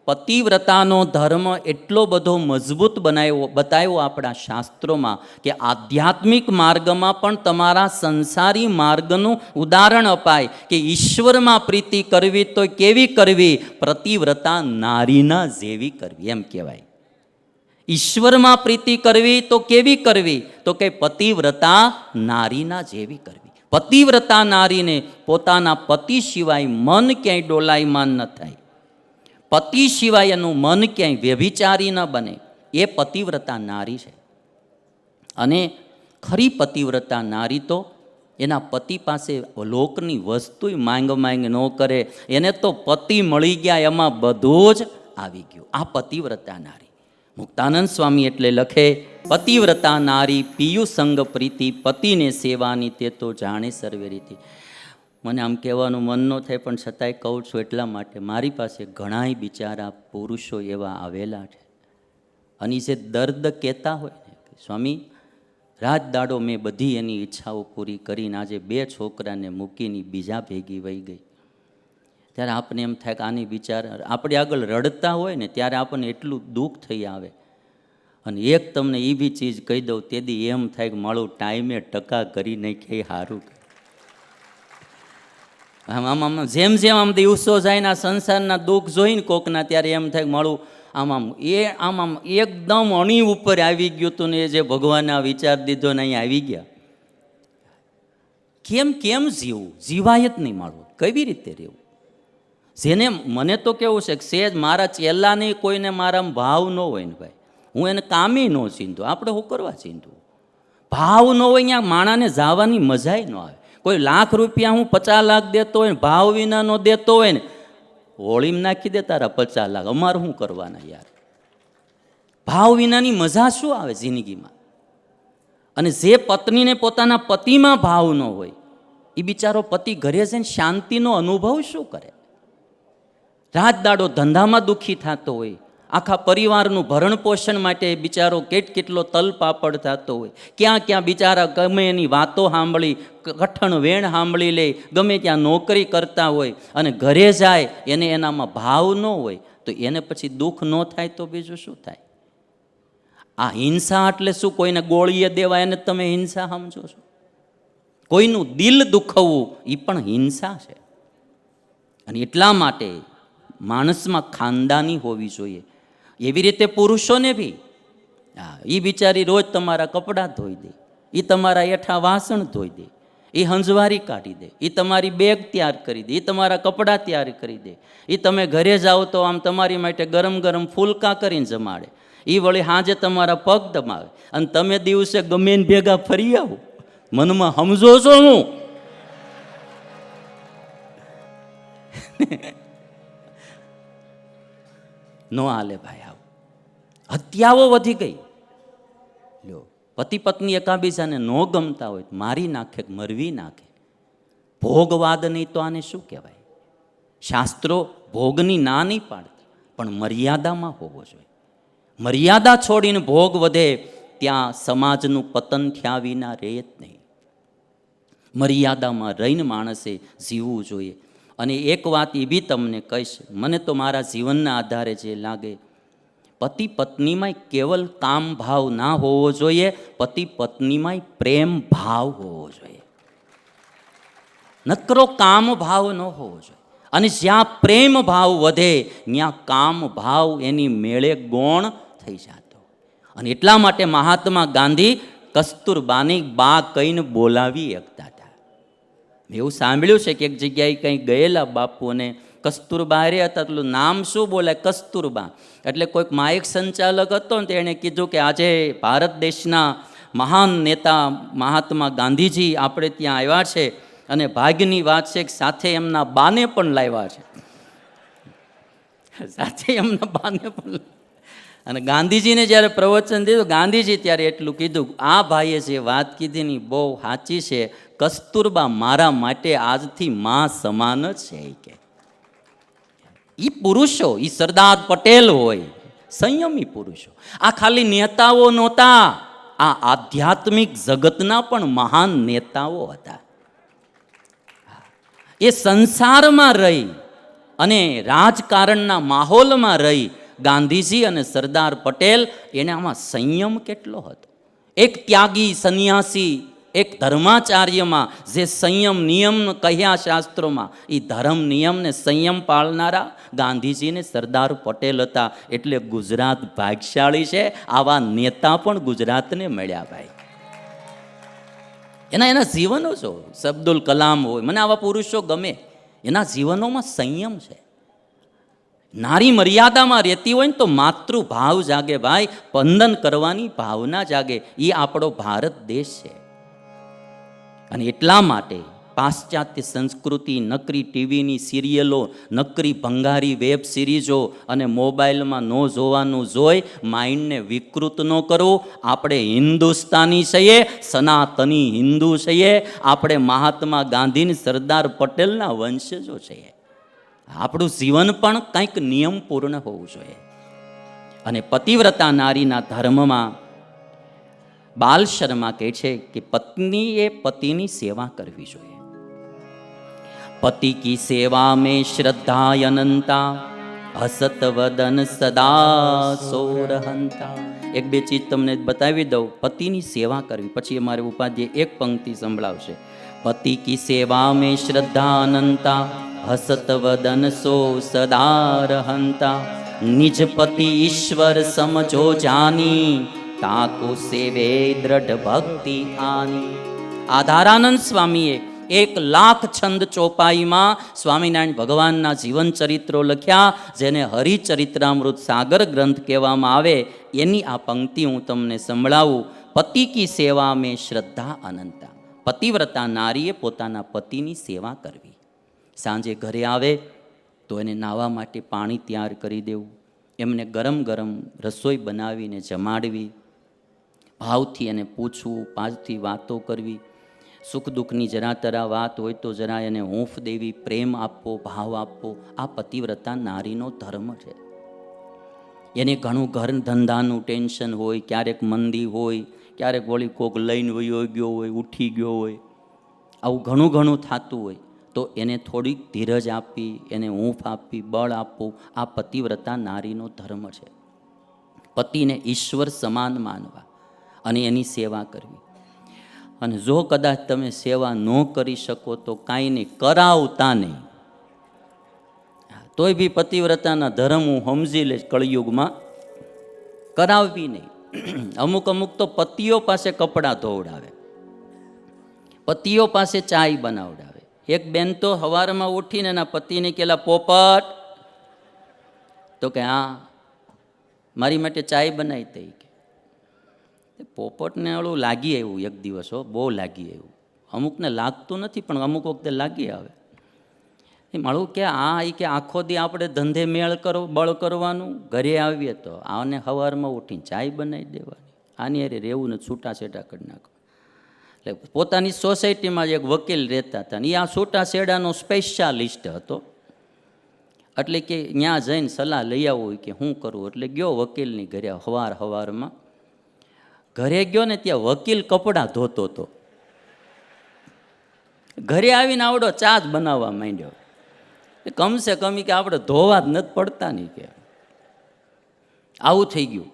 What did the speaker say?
પતિવ્રતાનો ધર્મ એટલો બધો મજબૂત બતાવ્યો આપણા શાસ્ત્રોમાં કે આધ્યાત્મિક માર્ગમાં પણ તમારા સંસારી માર્ગનું ઉદાહરણ અપાય કે ઈશ્વરમાં પ્રીતિ કરવી તો કેવી કરવી, પતિવ્રતા નારીના જેવી કરવી એમ કહેવાય. ઈશ્વરમાં પ્રીતિ કરવી તો કેવી કરવી, તો કે પતિવ્રતા નારીના જેવી કરવી. પતિવ્રતા નારીને પોતાના પતિ સિવાય મન ક્યાંય ડોલાયમાન ન થાય, પતિ સિવાય એનું મન ક્યાંય વ્યભિચારી ન બને, એ પતિવ્રતા નારી છે. અને ખરી પતિવ્રતા નારી તો એના પતિ પાસે લોકની વસ્તુ માંગ ન કરે, એને તો પતિ મળી ગયા એમાં બધું જ આવી ગયું. આ પતિવ્રતા નારી. મુક્તાનંદ સ્વામી એટલે લખે, પતિવ્રતા નારી પિયુ સંગ પ્રીતિ, પતિને સેવાની તે તો જાણે સર્વે રીતિ. મને આમ કહેવાનું મન ન થાય પણ છતાંય કહું છું એટલા માટે, મારી પાસે ઘણાય બિચારા પુરુષો એવા આવેલા છે અને જે દર્દ કહેતા હોય ને, સ્વામી રાત દાડો મેં બધી એની ઈચ્છાઓ પૂરી કરીને આજે 2 છોકરાને મૂકીને બીજા ભેગી વહી ગઈ. ત્યારે આપણને એમ થાય કે આની બિચારા આપણે આગળ રડતા હોય ને ત્યારે આપણને એટલું દુઃખ થઈ આવે. અને એક તમને એ બી ચીજ કહી દઉં, તેથી એમ થાય કે મારું ટાઈમે ટકા કરી નાખે સારું. આમ જેમ જેમ આમ દિવસો જાય ને સંસારના દુઃખ જોઈને કોકના, ત્યારે એમ થાય કે મારું આમ એકદમ અણી ઉપર આવી ગયું હતું ને, એ જે ભગવાને આ વિચાર દીધો ને અહીં આવી ગયા. કેમ જીવવું, જીવાય જ નહીં મારું, કેવી રીતે રહેવું. જેને મને તો કેવું છે કે સેજ મારા ચેલા નહીં, કોઈને મારા ભાવ ન હોય ને ભાઈ, હું એને કામે ન ચીંધું. આપણે શું કરવા ચીંધું? ભાવ ન હોય ત્યાં માણાને જવાની મજાય ન આવે. કોઈ લાખ રૂપિયા હું 50 લાખ દેતો હોય ને ભાવ વિનાનો દેતો હોય ને, હોળીમાં નાખી દે તારા 50 લાખ, અમારે શું કરવાના યાર. ભાવ વિનાની મજા શું આવે જિંદગીમાં? અને જે પત્નીને પોતાના પતિમાં ભાવ ન હોય, એ બિચારો પતિ ઘરે જઈને શાંતિનો અનુભવ શું કરે? રાત દાડો ધંધામાં દુઃખી થતો હોય, આખા પરિવારનું ભરણ પોષણ માટે બિચારો કેટલો તલપાપડ થતો હોય, ક્યાં બિચારા ગમે એની વાતો સાંભળી, કઠણ વેણ સાંભળી લે, ગમે ત્યાં નોકરી કરતા હોય અને ઘરે જાય એને એનામાં ભાવ ન હોય, તો એને પછી દુઃખ ન થાય તો બીજું શું થાય? આ હિંસા એટલે શું? કોઈને ગોળીએ દેવા એને તમે હિંસા સમજો છો? કોઈનું દિલ દુખવવું એ પણ હિંસા છે. અને એટલા માટે માણસમાં ખાનદાની હોવી જોઈએ. એવી રીતે પુરુષોને બી, એ બિચારી રોજ તમારા કપડાં ધોઈ દે, એ તમારા એઠા વાસણ ધોઈ દે, એ હંજવારી કાઢી દે, એ તમારી બેગ તૈયાર કરી દે, એ તમારા કપડાં તૈયાર કરી દે, એ તમે ઘરે જાઓ તો આમ તમારી માટે ગરમ ગરમ ફૂલકા કરીને જમાડે, એ વળી સાંજે તમારા પગ દબાવે, અને તમે દિવસે ગમે ને ભેગા ફરી આવો. મનમાં સમજો છો હું? નો હાલે ભાઈ. આવું હત્યાઓ વધી ગઈ. લ્યો, પતિ પત્ની એકાબીજાને ન ગમતા હોય મારી નાખે, મરવી નાખે. ભોગવાદ નહીં તો આને શું કહેવાય? શાસ્ત્રો ભોગની ના નહીં પાડતા, પણ મર્યાદામાં હોવો જોઈએ. મર્યાદા છોડીને ભોગ વધે ત્યાં સમાજનું પતન થયા વિના રહે જ નહીં. મર્યાદામાં રહીને માણસે જીવવું જોઈએ. અને એક વાત એ બી તમને કહીશ, મને તો મારા જીવનના આધારે જે લાગે, પતિ પત્નીમાં કેવલ કામ ભાવ ના હોવો જોઈએ, પતિ પત્નીમાં પ્રેમ ભાવ હોવો જોઈએ. નકરો કામ ભાવ ન હોવો જોઈએ. અને જ્યાં પ્રેમ ભાવ વધે ત્યાં કામ ભાવ એની મેળે ગૌણ થઈ જતો. અને એટલા માટે મહાત્મા ગાંધી કસ્તુરબાની બા કહીને બોલાવી શકતા હતા. મેં એવું સાંભળ્યું છે કે એક જગ્યાએ કંઈ ગયેલા બાપુને કસ્તુરબા રે હતા, એટલું નામ શું બોલાય? કસ્તુરબા. એટલે કોઈક માયક સંચાલક હતો ને, તેણે કીધું કે આજે ભારત દેશના મહાન નેતા મહાત્મા ગાંધીજી આપણે ત્યાં આવ્યા છે, અને ભાગ્યની વાત છે કે સાથે એમના બાને પણ લાવ્યા છે. સાથે એમના બાને પણ. અને ગાંધીજીને જ્યારે પ્રવચન દીધું, ગાંધીજી ત્યારે એટલું કીધું, આ ભાઈએ જે વાત કીધી ની બહુ સાચી છે, કસ્તુરબા મારા માટે આજથી માં સમાન જ છે. કે એ પુરુષો, એ સરદાર પટેલ હોય, સંયમી પુરુષો. આ ખાલી નેતાઓ નહોતા, આ આધ્યાત્મિક જગતના પણ મહાન નેતાઓ હતા. એ સંસારમાં રહી અને રાજકારણના માહોલમાં રહી ગાંધીજી અને સરદાર પટેલ એને આમાં સંયમ કેટલો હતો. એક ત્યાગી સંન્યાસી, એક ધર્માચાર્યમાં જે સંયમ નિયમ કહ્યા શાસ્ત્રોમાં, એ ધર્મ નિયમને સંયમ પાળનારા ગાંધીજીને સરદાર પટેલ હતા. એટલે ગુજરાત ભાગ્યશાળી છે, આવા નેતા પણ ગુજરાતને મળ્યા ભાઈ. એના જીવનો છો, અબ્દુલ કલામ હોય, મને આવા પુરુષો ગમે. એના જીવનોમાં સંયમ છે. નારી મર્યાદામાં રહેતી હોય ને તો માતૃભાવ જાગે ભાઈ, વંદન કરવાની ભાવના જાગે. એ આપણો ભારત દેશ છે. અને એટલા માટે પાશ્ચાત્ય સંસ્કૃતિ, નકરી ટીવીની સિરિયલો, નકરી ભંગારી વેબ સિરીઝો અને મોબાઈલમાં ન જોવાનું જોઈ માઇન્ડને વિકૃત ન કરવું. આપણે હિન્દુસ્તાની છીએ, સનાતની હિન્દુ છીએ. આપણે મહાત્મા ગાંધીની, સરદાર પટેલના વંશજો છીએ. આપણું જીવન પણ કંઈક નિયમપૂર્ણ હોવું જોઈએ. અને પતિવ્રતા નારીના ધર્મમાં બાલ શર્મા કહે છે કે પત્નીએ પતિની સેવા કરવી જોઈએ. પતિ કી સેવા મેં શ્રદ્ધા અનંતા, હસત વદન સદા સોરહંતા. એક બે ચીજ તમને બતાવી દઉં. પતિની સેવા કરવી, પછી અમારે ઉપાધ્યાય એક પંક્તિ સંભળાવશે. પતિ કી સેવા મેં શ્રદ્ધા અનંતા, હસત વદન સો સદા રહંતા. નિજ પતિ ઈશ્વર સમજો જાની, તાકો સેવે દ્રઢ ભક્તિ આની. આધારાનંદ સ્વામીએ 1,00,000 છંદ ચોપાઈમાં સ્વામિનારાયણ ભગવાનના જીવન ચરિત્રો લખ્યા, જેને હરિચરિત્રામૃત સાગર ગ્રંથ કહેવામાં આવે. એની આ પંક્તિ હું તમને સંભળાવું. પતિ કી સેવા મેં શ્રદ્ધા અનંતા. પતિવ્રતા નારીએ પોતાના પતિની સેવા કરવી. સાંજે ઘરે આવે તો એને નાહવા માટે પાણી તૈયાર કરી દેવું, એમને ગરમ ગરમ રસોઈ બનાવીને જમાડવી, ભાવથી એને પૂછવું, પાંચથી વાતો કરવી, સુખ દુઃખની જરા તરા વાત હોય તો જરા એને હૂંફ દેવી, પ્રેમ આપવો, ભાવ આપવો. આ પતિવ્રતા નારીનો ધર્મ છે. એને ઘણું ઘર ધંધાનું ટેન્શન હોય, ક્યારેક મંદી હોય, ક્યારેક વળી કોક લઈને વયો ગયો હોય, ઉઠી ગયો હોય, આવું ઘણું ઘણું થતું હોય તો એને થોડીક ધીરજ આપવી, એને હૂંફ આપવી, બળ આપવું. આ પતિવ્રતા નારીનો ધર્મ છે. પતિને ઈશ્વર સમાન માનવા અને એની સેવા કરવી. અને જો કદાચ તમે સેવા ન કરી શકો તો કાંઈ નહીં, કરાવતા નહીં. તોય બી પતિવ્રતાના ધર્મ હું સમજી લઈશ કળિયુગમાં, કરાવવી નહીં. અમુક તો પતિઓ પાસે કપડાં ધોવડાવે, પતિઓ પાસે ચાય બનાવડાવે. એક બેન તો સવારમાં ઉઠીને એના પતિને કહેલા, પોપટ, તો કે હા મારી માટે ચાય બનાવી દઈ. પોપટને ઓલું લાગી આવ્યું એક દિવસ, બહુ લાગી આવ્યું. અમુકને લાગતું નથી પણ અમુક વખતે લાગી આવે. એ મારું કે કે આખો દી આપણે ધંધે મેળ બળ કરવાનું, ઘરે આવીએ તો આને સવારમાં ઉઠીને ચાય બનાવી દેવાની, આની અરે રહેવું ને છૂટાછેડા કરી નાખો. એટલે પોતાની સોસાયટીમાં જ એક વકીલ રહેતા હતા ને એ આ છૂટાછેડાનો સ્પેશિયાલિસ્ટ હતો. એટલે કે ત્યાં જઈને સલાહ લઈ આવવું કે શું કરવું. એટલે ગયો વકીલની ઘરે સવારમાં. ઘરે ગયો ને ત્યાં વકીલ કપડાં ધોતો હતો. ઘરે આવીને આવડો ચા જ બનાવવા માંડ્યો. કમસે કમ કે આપણે ધોવા જ નથી પડતા નહીં કે આવું થઈ ગયું.